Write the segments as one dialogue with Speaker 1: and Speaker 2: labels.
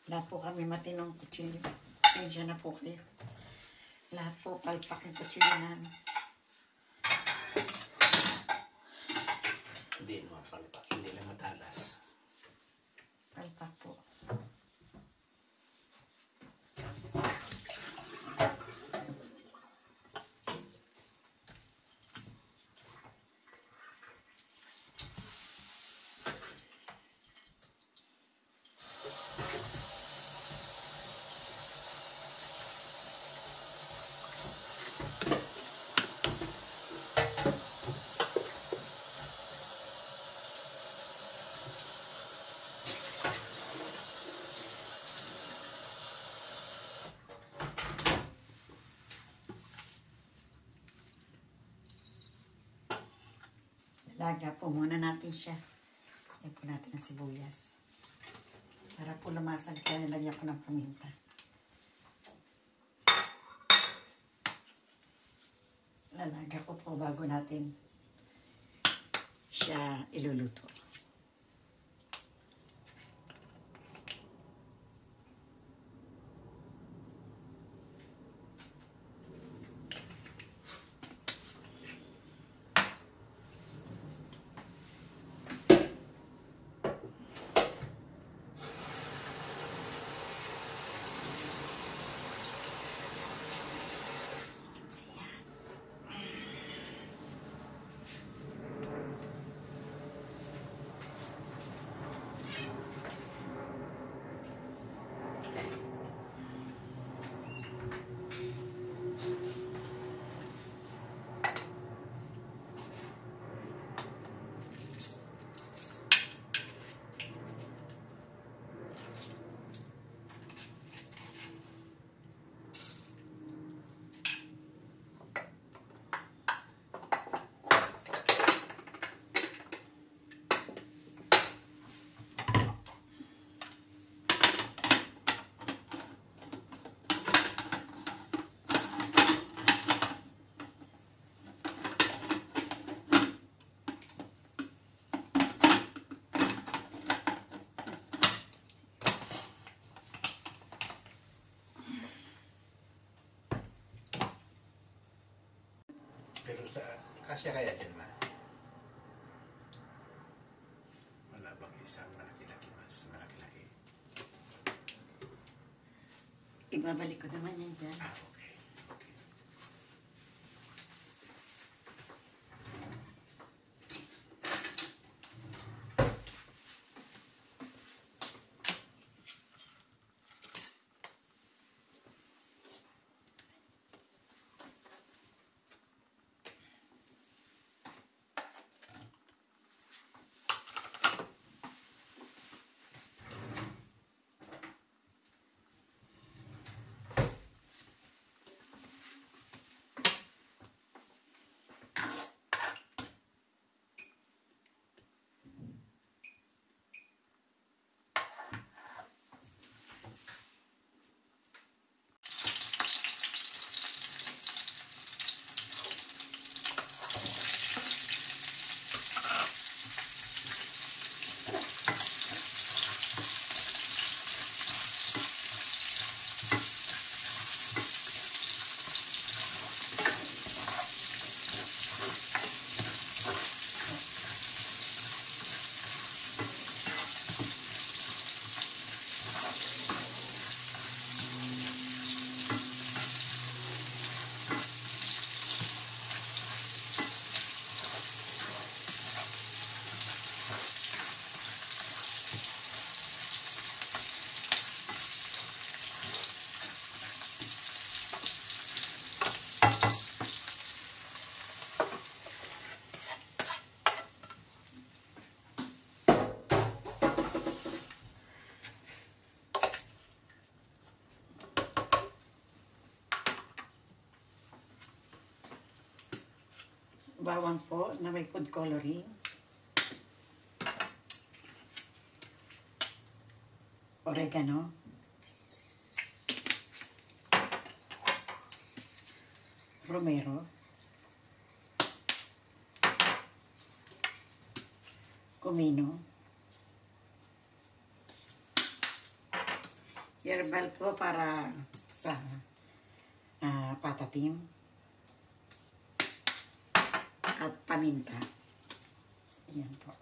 Speaker 1: Lahat po kami matinong kutsilyo. Medyo na po kayo. Lahat po palpak ng kutsilyo namin.
Speaker 2: Hindi naman palpak. Hindi lang matalas.
Speaker 1: Palpak po. Laga po muna natin siya. Lagyan po natin ang sibuyas. Para po lumasag kaya nilagyan ko ng paminta. Lalaga ko po bago natin siya iluluto.
Speaker 2: Pero sa kasya kaya dyan ma? Wala bang isang malaki-laki mas malaki-laki?
Speaker 1: Ibabalik ko naman yan dyan.
Speaker 2: Ah, okay. Okay.
Speaker 1: Bawang po na may food coloring. Oregano. Romero. Comino. Herbal po para sa patatim at paminta. Ayan po.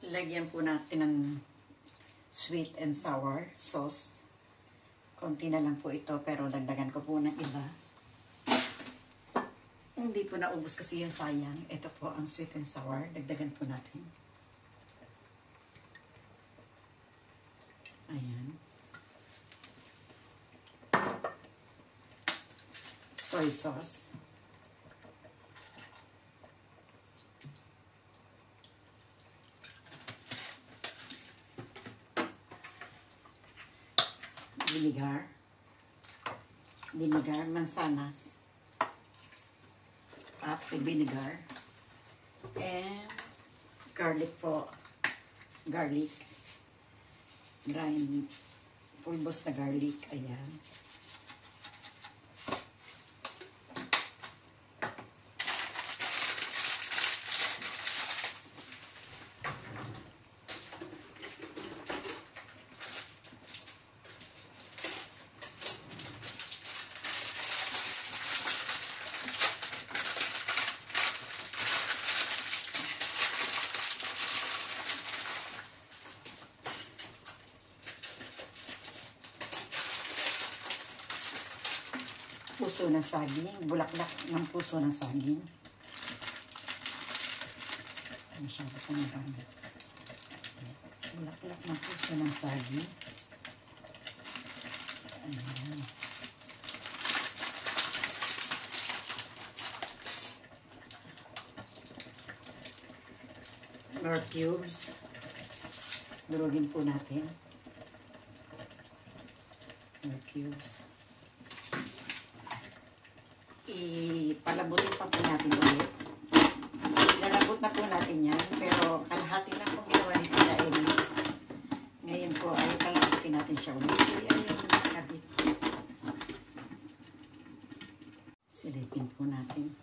Speaker 1: Lagyan po natin ng sweet and sour sauce. Konti na lang po ito, pero dagdagan ko po ng iba. Hindi po naubos kasi yung sayang. Ito po ang sweet and sour. Dagdagan po natin. Ayan. Soy sauce. Vinegar. Vinegar, mansanas. Apple vinegar. And garlic po. Garlic. Grind. Pulbos na garlic. Ayan. Puso ng saging, bulaklak ng puso ng saging. Masyado pa na gamit. Bulaklak ng puso ng saging. Ayan. Nor cubes. Durugin po natin. Nor cubes. Ipalabutin pa po natin ulit. Lalabot na po natin yan, pero kalahati lang po ginawa ni Tita Amy. Ngayon po ay palabutin natin siya ulit. Ayan yung kabit. Silipin po natin.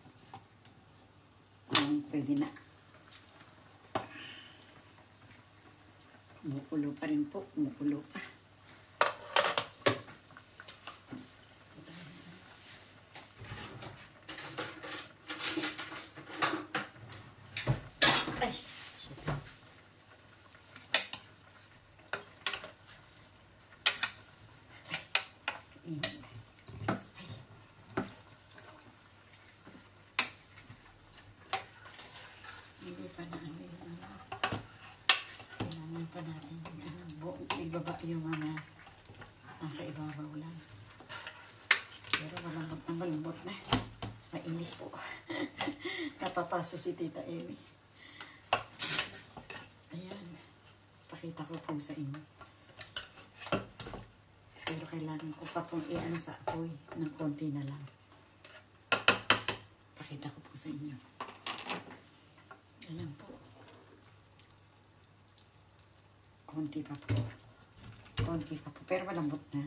Speaker 1: Kung pwede na. Kumukulo pa rin po. Kumukulo pa. Hindi pa na ano yung kailangan pa natin ibaba yung mga nasa ibabaw lang. Pero malambot na. Mainit po. Napapaso si Tita Amy. Ayan. Pakita ko po sa inyo. Pero kailangan ko pa pong i-ano sa apoy ng konti na lang. Pakita ko po sa inyo. Ayan po. Konti pa po. Konti pa po. Pero malambot na.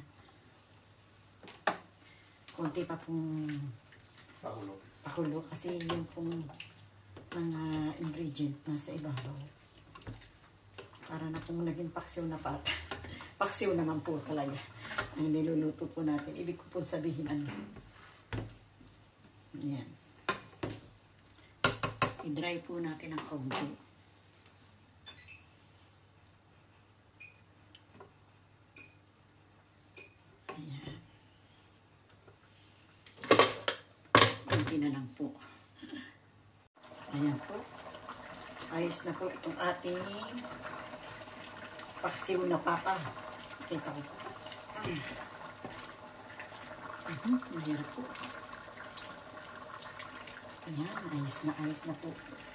Speaker 1: Konti pa pong pakulo. Kasi yung pong mga ingredient nasa ibabaw. Para na pong naging paksiw na pata. Paksiw naman po talaga. Ang niluluto po natin. Ibig ko po sabihin ano. Ayan. I-dry po natin ang kaunti. Ayan. Kaunti na lang po. Ayan po. Ayos na po itong ating paksiw na papa. Kita ko po. Mahirap po. Ayan, ayos na po.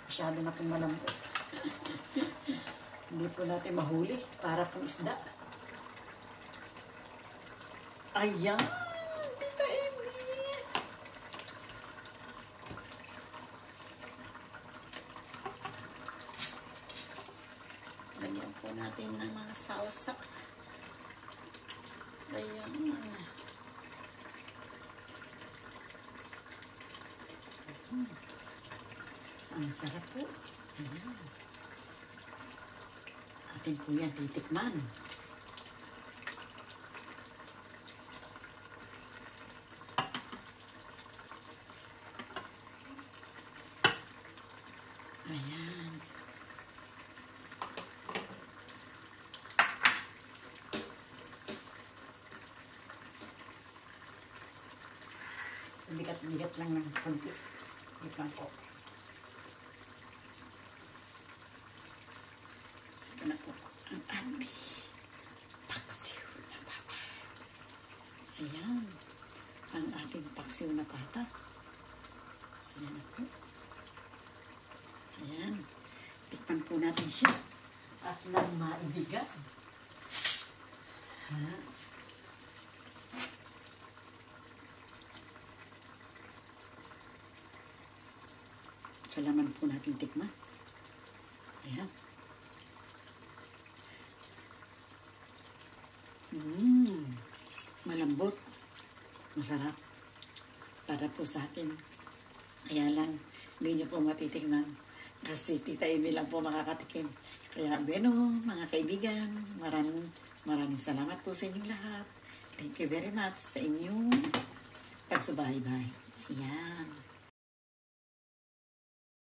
Speaker 1: Masyado na pong malambot. Hindi po natin mahuli para pong isda. Ayan! Tita Amy! Lagyan po natin ng mga salsa. Ayan. Ang sarap po. Ayan. At natin po yan titikman. Ayan. Bigat-bigat lang ng konti. Wait lang po. Ito na po ang ating paksiw na pata. Ayan. Ang ating paksiw na pata. Ayan na po. Ayan. Tikman po natin siya. At nang maibigan. Ha? Salaman po natin tikman. Ayan. Malambot. Masarap. Para po sa atin. Kaya lang, hindi niyo po matitikman. Kasi Tita Amy lang po makakatikim. Kaya, bueno, mga kaibigan, maraming salamat po sa inyong lahat. Thank you very much sa inyong pagsubaybay. Ayan.